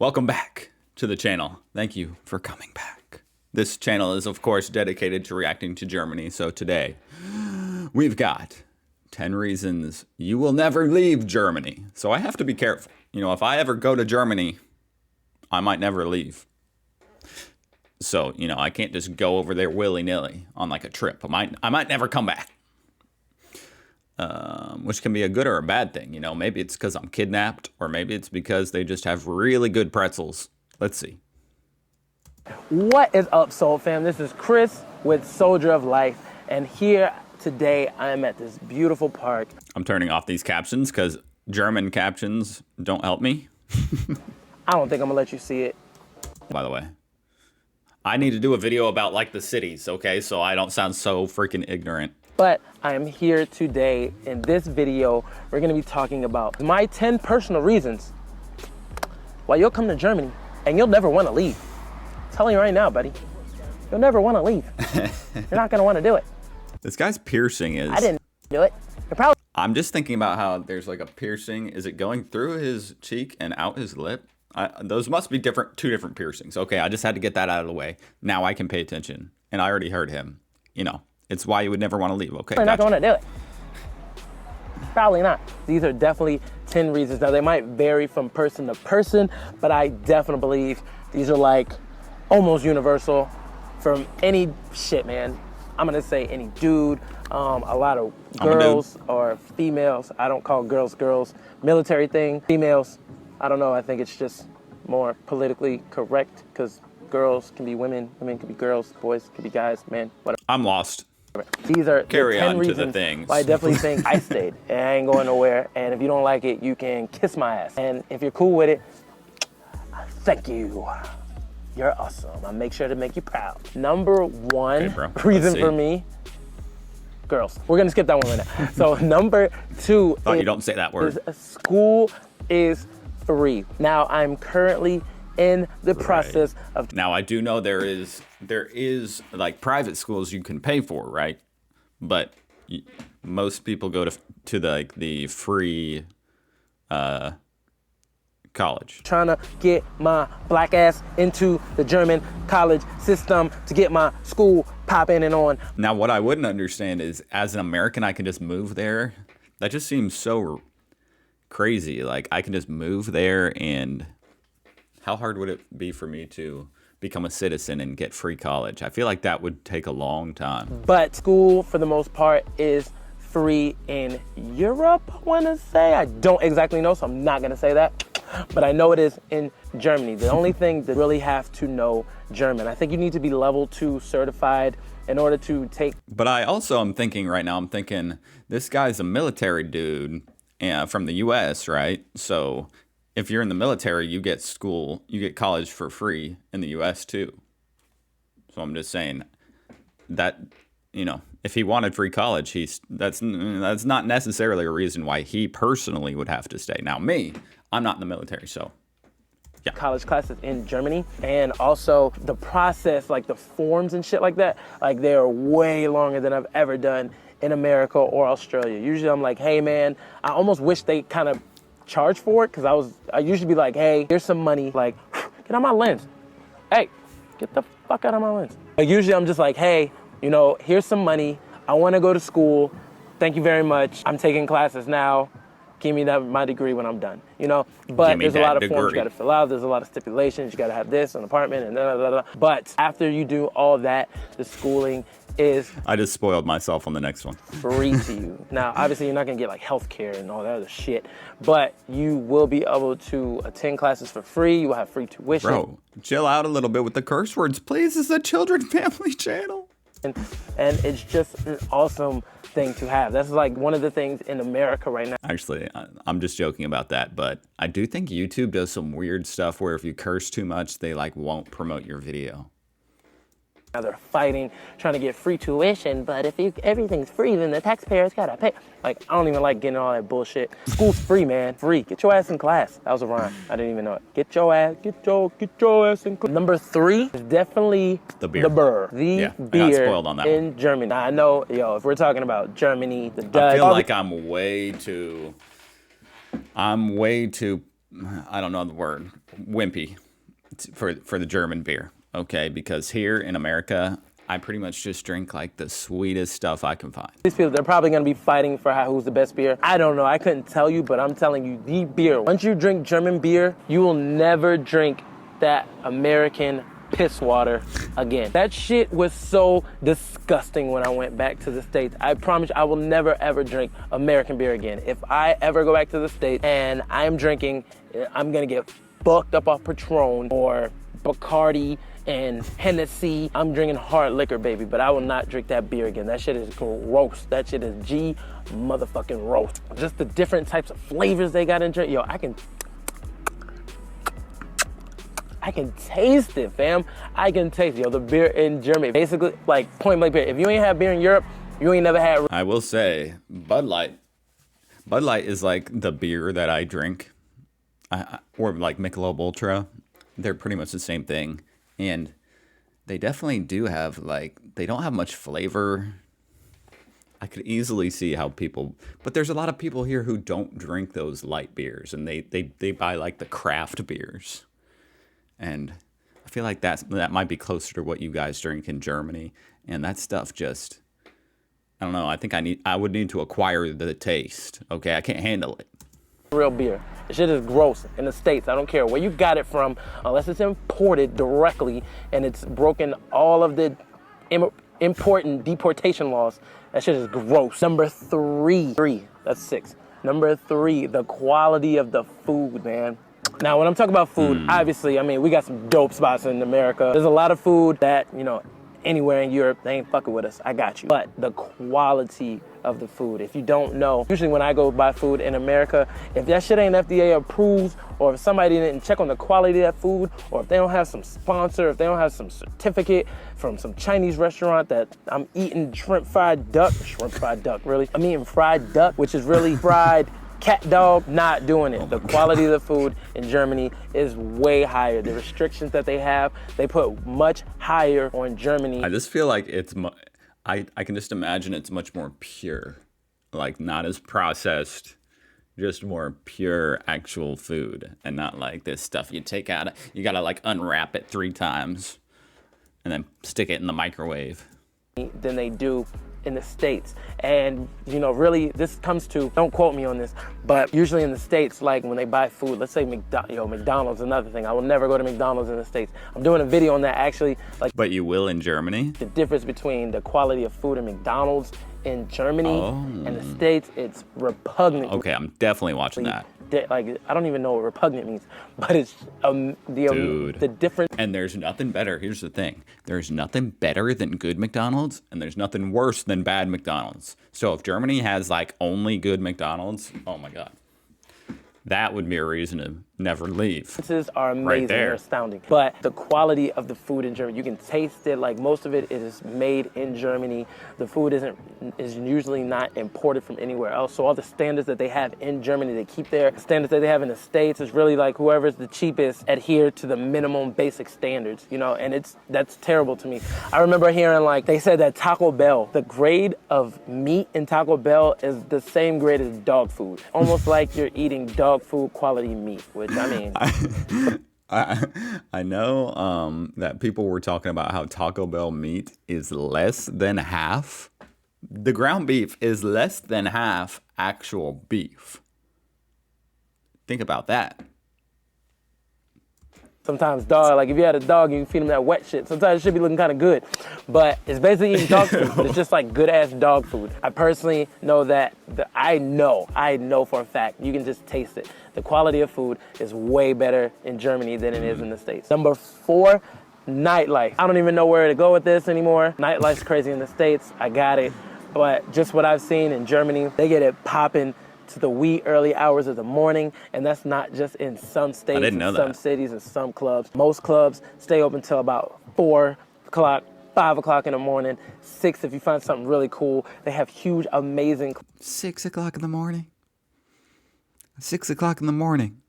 Welcome back to the channel. Thank you for coming back. This channel is, of course, dedicated to reacting to Germany. So today, we've got 10 reasons you will never leave Germany. So I have to be careful. You know, if I ever go to Germany, I might never leave. So, you know, I can't just go over there willy-nilly on like a trip. I might never come back. Which can be a good or a bad thing. You know, maybe it's because I'm kidnapped, or maybe it's because they just have really good pretzels. Let's see. What is up, Soul Fam? This is Chris with Soldier of Life, and here today I am at this beautiful park. I'm turning off these captions because German captions don't help me. I don't think I'm gonna let you see it. By the way, I need to do a video about like the cities, okay? So I don't sound so freaking ignorant. But I am here today. In this video, we're gonna be talking about my 10 personal reasons why you'll come to Germany and you'll never wanna leave. I'm telling you right now, buddy, you'll never wanna leave. You're not gonna wanna do it. This guy's piercing is... I didn't do it. You're probably... I'm just thinking about how there's like a piercing. Is it going through his cheek and out his lip? Those must be two different piercings. Okay, I just had to get that out of the way. Now I can pay attention. And I already heard him. You know, it's why you would never want to leave. Okay, you're not gonna do it. Probably not. These are definitely 10 reasons. Now, they might vary from person to person, but I definitely believe these are like almost universal from any shit, man. I'm gonna say any dude, a lot of girls or females. I don't call girls girls. Military thing, females. I don't know. I think it's just more politically correct because girls can be women, women can be girls, boys can be guys, man, whatever. I'm lost. These are Carry the 10 on reasons to the things. why I definitely think I stayed. And I ain't going nowhere. And if you don't like it, you can kiss my ass. And if you're cool with it, thank you. You're awesome. I'll make sure to make you proud. Number one reason for me, girls. We're gonna skip that one right now. So number two, thought you don't say that word. School is free. Now I'm currently in the process of... Now I do know there is like private schools you can pay for, right? But most people go to the free college. Trying to get my black ass into the German college system to get my school popping and on. Now what I wouldn't understand is, as an American, I can just move there. That just seems so crazy. Like, I can just move there, and how hard would it be for me to become a citizen and get free college? I feel like that would take a long time. But school, for the most part, is free in Europe, I want to say. I don't exactly know, so I'm not going to say that. But I know it is in Germany. The only thing that really have to know German. I think you need to be level 2 certified in order to take... But I also am thinking right now, I'm thinking, this guy's a military dude from the US, right? So if you're in the military, you get college for free in the US too. So I'm just saying that, you know, if he wanted free college, that's not necessarily a reason why he personally would have to stay. Now me, I'm not in the military, so yeah. College classes in Germany, and also the process, like the forms and shit like that, like they are way longer than I've ever done in America or Australia. Usually I'm like, hey man, I almost wish they kind of charge for it, because I usually be like, hey, here's some money, like, get out my lens. Hey, get the fuck out of my lens. Like, usually I'm just like, hey, you know, here's some money. I want to go to school. Thank you very much. I'm taking classes now. Give me my degree when I'm done, you know? But there's a lot of forms you got to fill out. There's a lot of stipulations. You got to have this, an apartment, and blah, blah, blah. But after you do all that, the schooling is... I just spoiled myself on the next one. Free to you. Now, obviously, you're not going to get like healthcare and all that other shit, but you will be able to attend classes for free. You will have free tuition. Bro, chill out a little bit with the curse words, please. This is a children family channel. And it's just an awesome thing to have. That's like one of the things in America right now. Actually, I'm just joking about that, but I do think YouTube does some weird stuff where if you curse too much, they like won't promote your video. Now they're fighting, trying to get free tuition, but if everything's free, then the taxpayers gotta pay. Like, I don't even like getting all that bullshit. School's free, man, free. Get your ass in class. That was a rhyme. I didn't even know it. Get your ass in class. Number 3 is definitely the beer. The beer I got spoiled on that in one. Germany. Now, I know, yo, if we're talking about Germany, the Dutch. I feel like I'm way too I don't know the word, wimpy for the German beer. Okay, because here in America, I pretty much just drink like the sweetest stuff I can find. These people, they're probably going to be fighting for who's the best beer. I don't know. I couldn't tell you, but I'm telling you, the beer. Once you drink German beer, you will never drink that American piss water again. That shit was so disgusting when I went back to the States. I promise you, I will never ever drink American beer again. If I ever go back to the States and I'm drinking, I'm gonna get fucked up off Patron or Bacardi and Hennessy. I'm drinking hard liquor, baby, but I will not drink that beer again. That shit is gross. That shit is G motherfucking roast. Just the different types of flavors they got in drink. Yo, I can taste it, fam. I can taste it. Yo, the beer in Germany. Basically, like point blank beer. If you ain't had beer in Europe, you ain't never had. I will say, Bud Light. Bud Light is like the beer that I drink. Or like Michelob Ultra. They're pretty much the same thing. And they definitely do have, like, they don't have much flavor. I could easily see how people, but there's a lot of people here who don't drink those light beers. And they buy like the craft beers. And I feel like that might be closer to what you guys drink in Germany. And that stuff just, I don't know. I think I would need to acquire the taste. Okay, I can't handle it. Real beer. The shit is gross in the States. I don't care where you got it from, unless it's imported directly and it's broken all of the import and deportation laws. That shit is gross. Number three, that's 6. Number 3, the quality of the food, man. Now, when I'm talking about food, obviously, I mean, we got some dope spots in America. There's a lot of food that, you know, anywhere in Europe, they ain't fucking with us. I got you. But the quality of the food, if you don't know, usually when I go buy food in America, if that shit ain't FDA approved, or if somebody didn't check on the quality of that food, or if they don't have some sponsor, if they don't have some certificate from some Chinese restaurant that I'm eating shrimp-fried duck, really? I'm eating fried duck, which is really fried cat dog, not doing it. The quality of the food in Germany is way higher. The restrictions that they have, they put much higher on Germany. I just feel like it's, I can just imagine it's much more pure, like not as processed, just more pure actual food and not like this stuff you take out. You gotta like unwrap it 3 times and then stick it in the microwave. Than they do in the States. And, you know, really, this comes to, don't quote me on this, but usually in the States, like when they buy food, let's say McDonald's, another thing. I will never go to McDonald's in the States. I'm doing a video on that actually. Like, but you will in Germany? The difference between the quality of food in McDonald's in Germany and the States, it's repugnant. Okay, I'm definitely watching that. Like, I don't even know what repugnant means, but it's the difference. And there's nothing better. Here's the thing. There's nothing better than good McDonald's, and there's nothing worse than bad McDonald's. So if Germany has like only good McDonald's, oh my God. That would be a reason to never leave. Differences are amazing, right there. They're astounding. But the quality of the food in Germany, you can taste it. Like most of it is made in Germany. The food is usually not imported from anywhere else. So all the standards that they have in Germany, they keep there. The standards that they have in the States is really like whoever's the cheapest adhere to the minimum basic standards, you know, and that's terrible to me. I remember hearing like they said that Taco Bell, the grade of meat in Taco Bell is the same grade as dog food. Almost like you're eating dog food quality meat, which I mean. I know that people were talking about how Taco Bell meat is less than half. The ground beef is less than half actual beef. Think about that. Sometimes dog, like if you had a dog, you can feed them that wet shit. Sometimes it should be looking kind of good, but it's basically eating dog food. But it's just like good ass dog food. I personally know that, I know for a fact, you can just taste it. The quality of food is way better in Germany than it is in the States. Number 4, nightlife. I don't even know where to go with this anymore. Nightlife's crazy in the States, I got it. But just what I've seen in Germany, they get it popping to the wee early hours of the morning, and that's not just in some states, some cities, and some clubs. Most clubs stay open till about 4 o'clock, 5 o'clock in the morning, 6 if you find something really cool. They have huge, amazing... 6 o'clock in the morning? 6 o'clock in the morning.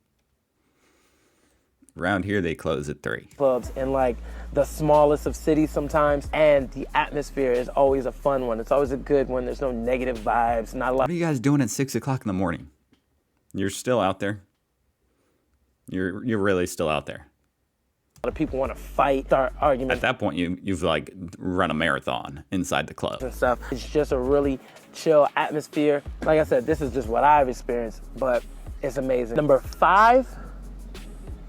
Around here, they close at 3. Clubs in like the smallest of cities sometimes, and the atmosphere is always a fun one. It's always a good one. There's no negative vibes, not a lot. What are you guys doing at 6 o'clock in the morning? You're still out there? You're really still out there. A lot of people want to fight, start At arguments that point, you've like run a marathon inside the club. and stuff. It's just a really chill atmosphere. Like I said, this is just what I've experienced, but it's amazing. Number 5,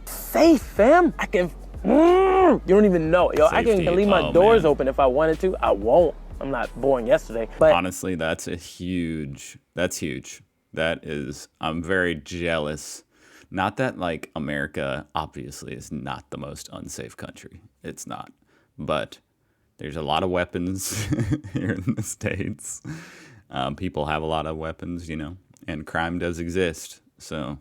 safe, fam. I can, you don't even know. Yo, I Safety. can leave my Oh, doors man. open if I wanted to. I won't. I'm not born yesterday. But Honestly, that's huge. I'm very jealous. Not that like America obviously is not the most unsafe country. It's not. But there's a lot of weapons here in the States. People have a lot of weapons, and crime does exist. So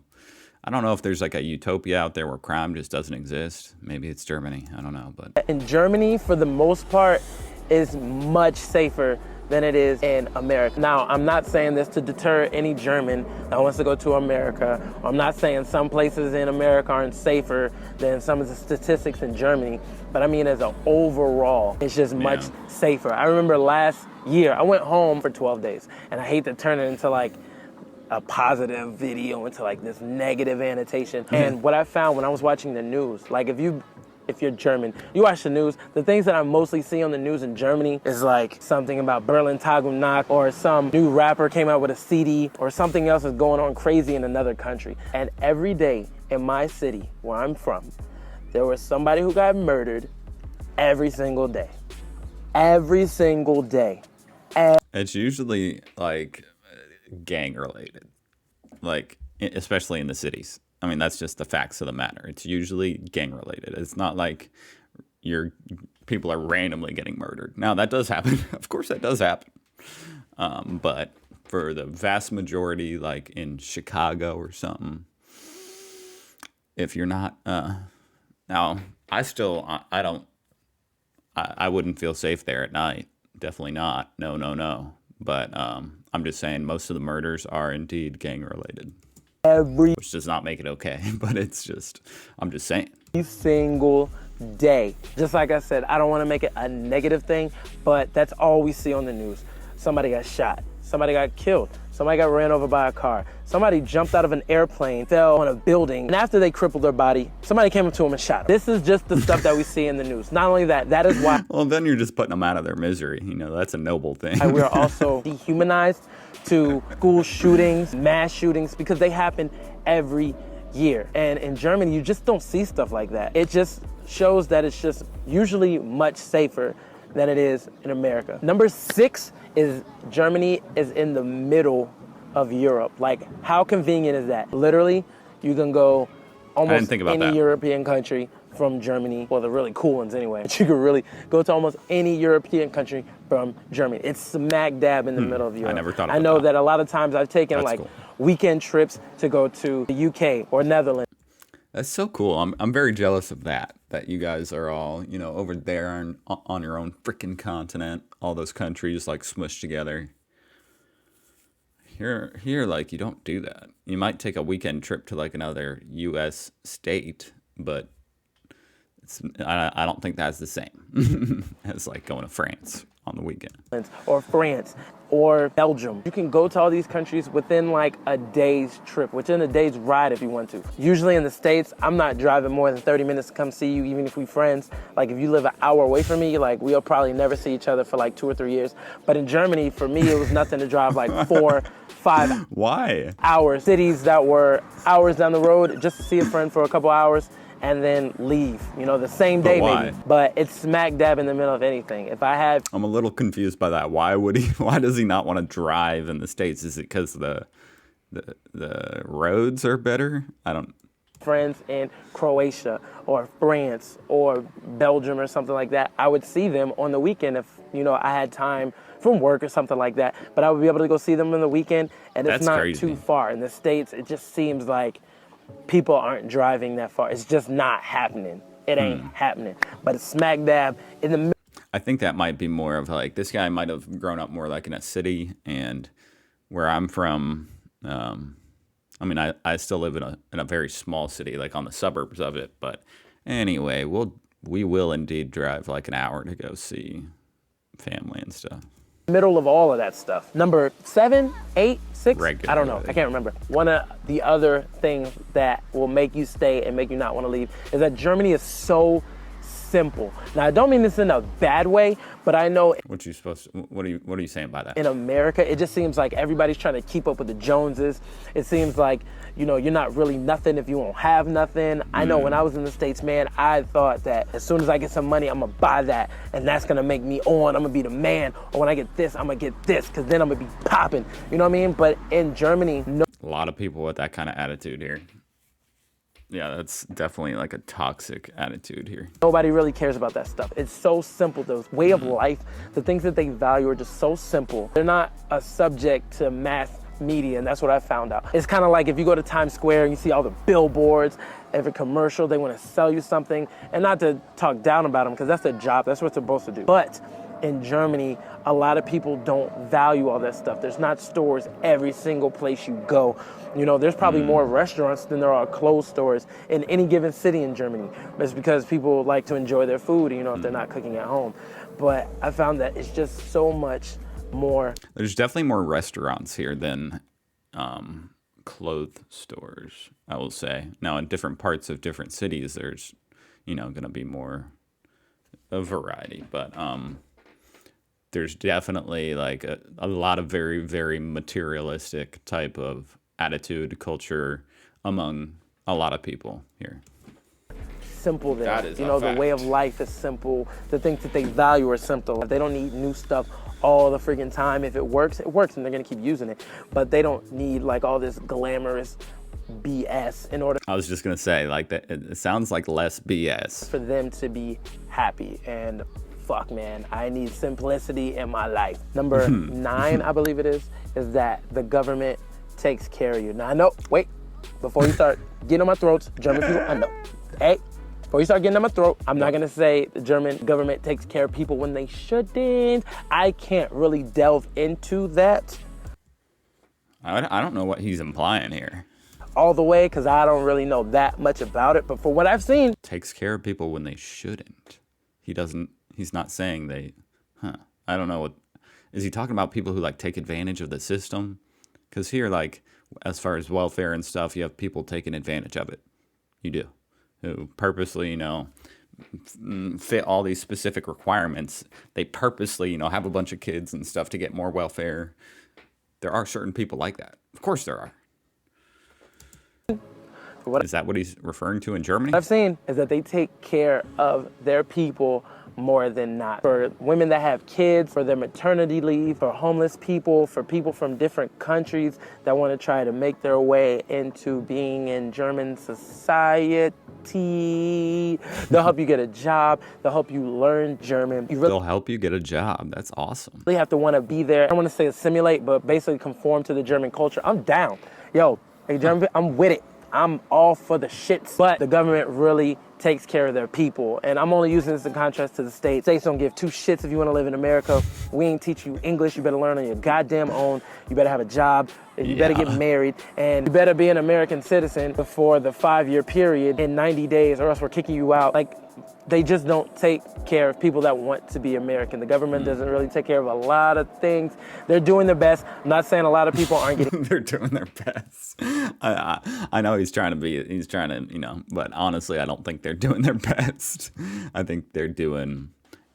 I don't know if there's like a utopia out there where crime just doesn't exist. Maybe it's Germany. I don't know. But in Germany, for the most part, is much safer than it is in America. Now, I'm not saying this to deter any German that wants to go to America. I'm not saying some places in America aren't safer than some of the statistics in Germany, but I mean as an overall, it's just much safer. I remember last year, I went home for 12 days, and I hate to turn it into like a positive video into like this negative annotation. And what I found when I was watching the news, like if you're German, you watch the news, the things that I mostly see on the news in Germany is like something about Berlin Tag und Nacht, or some new rapper came out with a CD, or something else is going on crazy in another country. And every day in my city, where I'm from, there was somebody who got murdered every single day. Every single day. it's usually like gang related, like especially in the cities. I mean, that's just the facts of the matter. It's usually gang related. It's not like people are randomly getting murdered. Now that does happen. Of course, that does happen. But for the vast majority, like in Chicago or something, if you're not, now I don't, I wouldn't feel safe there at night. Definitely not. No, no, no. But I'm just saying most of the murders are indeed gang related. Which does not make it okay, but I'm just saying. Every single day. Just like I said, I don't want to make it a negative thing, but that's all we see on the news. Somebody got shot. Somebody got killed. Somebody got ran over by a car. Somebody jumped out of an airplane, fell on a building, and after they crippled their body, somebody came up to them and shot them. This is just the stuff that we see in the news. Not only that, that is why Well, then you're just putting them out of their misery. That's a noble thing. we are also dehumanized to school shootings, mass shootings, because they happen every year. And in Germany, you just don't see stuff like that. It just shows that it's just usually much safer than it is in America. Number 6 is Germany is in the middle of Europe. Like, how convenient is that? Literally, you can go almost any European country from Germany. Well, the really cool ones anyway. But you can really go to almost any European country from Germany. It's smack dab in the middle of Europe. I never thought about I know that. that a lot of times I've taken That's cool. weekend trips to go to the UK or Netherlands. That's so cool. I'm very jealous of that you guys are all, over there on your own freaking continent, all those countries like smushed together. Here, like you don't do that. You might take a weekend trip to like another U.S. state, but I don't think that's the same as like going to France on the weekend. Or France or Belgium. You can go to all these countries within like a day's trip, within a day's ride if you want to. Usually in the States, I'm not driving more than 30 minutes to come see you, even if we friends. Like if you live an hour away from me, like we'll probably never see each other for like 2 or 3 years. But in Germany, for me, it was nothing to drive like 4, 5 Why? hours. Cities that were hours down the road just to see a friend for a couple hours and then leave, the same day maybe. But it's smack dab in the middle of anything. If I had... I'm a little confused by that. Why does he not want to drive in the States? Is it because the roads are better? I don't... friends in Croatia or France or Belgium or something like that, I would see them on the weekend if, I had time from work or something like that. But I would be able to go see them on the weekend, and it's not too far. In the States, it just seems like people aren't driving that far. It's just not happening. It ain't happening. But it's smack dab in the middle. I think that might be more of like, this guy might have grown up more like in a city, and where I'm from, I still live in a very small city, like on the suburbs of it. But anyway, we will indeed drive like an hour to go see family and stuff. Middle of all of that stuff. Number 7, 8, 6, I don't know. Regularly. I can't remember. One of the other things that will make you stay and make you not want to leave is that Germany is so simple. Now, I don't mean this in a bad way, but I know What are you saying by that? in America, it just seems like everybody's trying to keep up with the Joneses. It seems like, you know, you're not really nothing if you won't have nothing. I know when I was in the States, man, I thought that as soon as I get some money, I'm gonna buy that, and that's gonna make me on. I'm gonna be the man. Or when I get this, I'm gonna get this, because then I'm gonna be popping. You know what I mean? But in Germany, no. A lot of people with that kind of attitude here. Yeah, that's definitely like a toxic attitude here. Nobody really cares about that stuff. It's so simple. The way of life, the things that they value are just so simple. They're not a subject to mass media, and that's what I found out. It's kind of like if you go to Times Square and you see all the billboards, every commercial, they want to sell you something, and not to talk down about them, because that's their job, that's what they're supposed to do. But in Germany, a lot of people don't value all that stuff. There's not stores every single place you go. You know, there's probably more restaurants than there are clothes stores in any given city in Germany. It's because people like to enjoy their food, you know, if they're not cooking at home. But I found that it's just so much more. There's definitely more restaurants here than clothes stores, I will say. Now, in different parts of different cities, there's, you know, going to be more a variety. But there's definitely like a lot of very, very materialistic type of attitude, culture among a lot of people here. Simple there. That is you know, the way of life is simple. The things that they value are simple. They don't need new stuff all the freaking time. If it works, and they're gonna keep using it. But they don't need like all this glamorous BS in order. I was just gonna say, like, that it sounds like less BS For them to be happy. And fuck, man, I need simplicity in my life. Number 9, I believe it is that the government takes care of you. Now, I know, wait, before you start getting on my throats, German people, I know. Hey, before you start getting on my throat, I'm not gonna say the German government takes care of people when they shouldn't. I can't really delve into that I don't know what he's implying here. all the way, because I don't really know that much about it. But for what I've seen, Takes care of people when they shouldn't. He's not saying I don't know what, is he talking about people who like take advantage of the system? Because here, like, as far as welfare and stuff, you have people taking advantage of it. You do. Who purposely, you know, fit all these specific requirements. They purposely, you know, have a bunch of kids and stuff to get more welfare. There are certain people like that. Of course there are. Is that what he's referring to in Germany? what I've seen is that they take care of their people more than not. For women that have kids, for their maternity leave, for homeless people, for people from different countries that want to try to make their way into being in German society. They'll help you get a job. They'll help you learn German. You really They'll help you get a job. That's awesome. have to want to be there. I don't want to say assimilate, but basically conform to the German culture. I'm down. Yo, hey, German, I'm with it. I'm all for the shits. But the government really takes care of their people. And I'm only using this in contrast to the States. States don't give two shits if you want to live in America. We ain't teach you English. You better learn on your goddamn own. You better have a job. You better get married. And you better be an American citizen before the 5-year period in 90 days, or else we're kicking you out. Like, they just don't take care of people that want to be American. The government doesn't really take care of a lot of things. They're doing their best. I'm not saying a lot of people aren't getting. They're doing their best. I know he's trying to, you know, but honestly, I don't think they're doing their best. I think they're doing,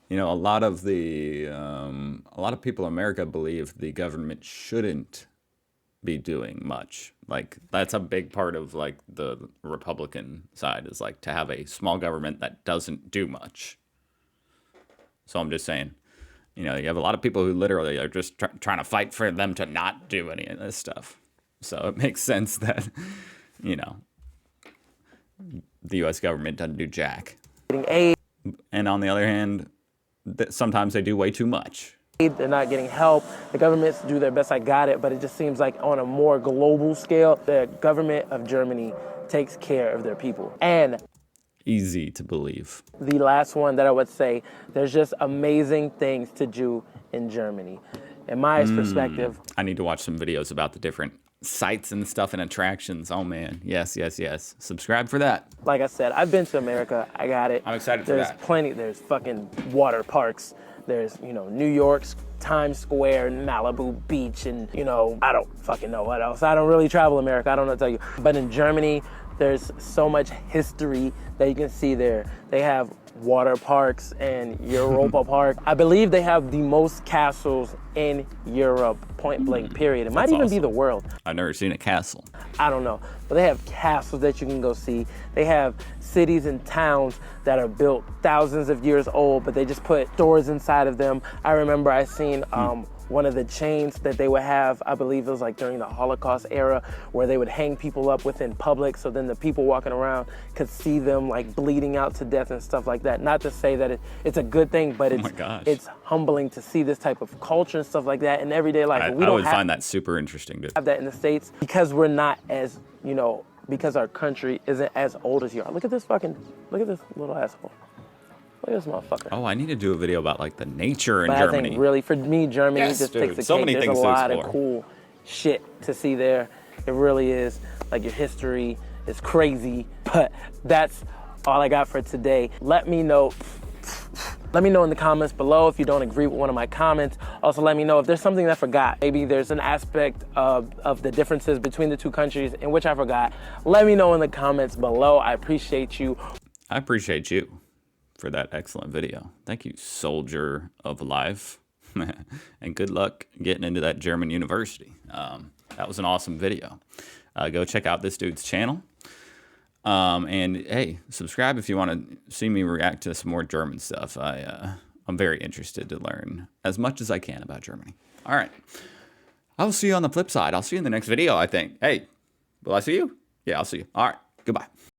you know, a lot of people in America believe the government shouldn't be doing much. Like, that's a big part of like the Republican side, is like to have a small government that doesn't do much. So I'm just saying, you know, you have a lot of people who literally are just trying to fight for them to not do any of this stuff. So it makes sense that, you know, the U.S. government doesn't do jack. Aid. And on the other hand, sometimes they do way too much. They're not getting help. The governments do their best. I got it. But it just seems like on a more global scale, the government of Germany takes care of their people. And easy to believe. The last one that I would say, there's just amazing things to do in Germany. In my perspective. I need to watch some videos about the different sites and stuff and attractions. Oh man, yes. Subscribe for that. Like I said, I've been to America. I got it. I'm excited for There's that. plenty. There's fucking water parks. There's, New York's Times Square, Malibu Beach, and, I don't fucking know what else. I don't really travel America. I don't know what to tell you. But in Germany, there's so much history that you can see there. They have water parks and Europa Park. I believe they have the most castles in Europe, point blank, period. It might even be the world. I've never seen a castle. I don't know, but they have castles that you can go see. They have cities and towns that are built thousands of years old, but they just put stores inside of them. I remember I seen one of the chains that they would have, I believe it was like during the Holocaust era, where they would hang people up within public, so then the people walking around could see them like bleeding out to death and stuff like that. Not to say that it's a good thing, but it's humbling to see this type of culture and stuff like that in everyday life. I would find that super interesting to have that in the States, because we're not as, because our country isn't as old as you are. Look at this little asshole. Look at this motherfucker. Oh, I need to do a video about like the nature in but Germany. I think really, for me, Germany just takes the cake. There's a lot of cool shit to see there. It really is. Like, your history is crazy, but that's all I got for today. Let me know in the comments below if you don't agree with one of my comments. Also, let me know if there's something that I forgot. Maybe there's an aspect of the differences between the two countries in which I forgot. Let me know in the comments below. I appreciate you. I appreciate you for that excellent video. Thank you, soldier of life. And good luck getting into that German university. That was an awesome video. Go check out this dude's channel. And hey, subscribe if you want to see me react to some more German stuff. I'm very interested to learn as much as I can about Germany. All right. I will see you on the flip side. I'll see you in the next video, I think. Hey, will I see you? Yeah, I'll see you. All right. Goodbye.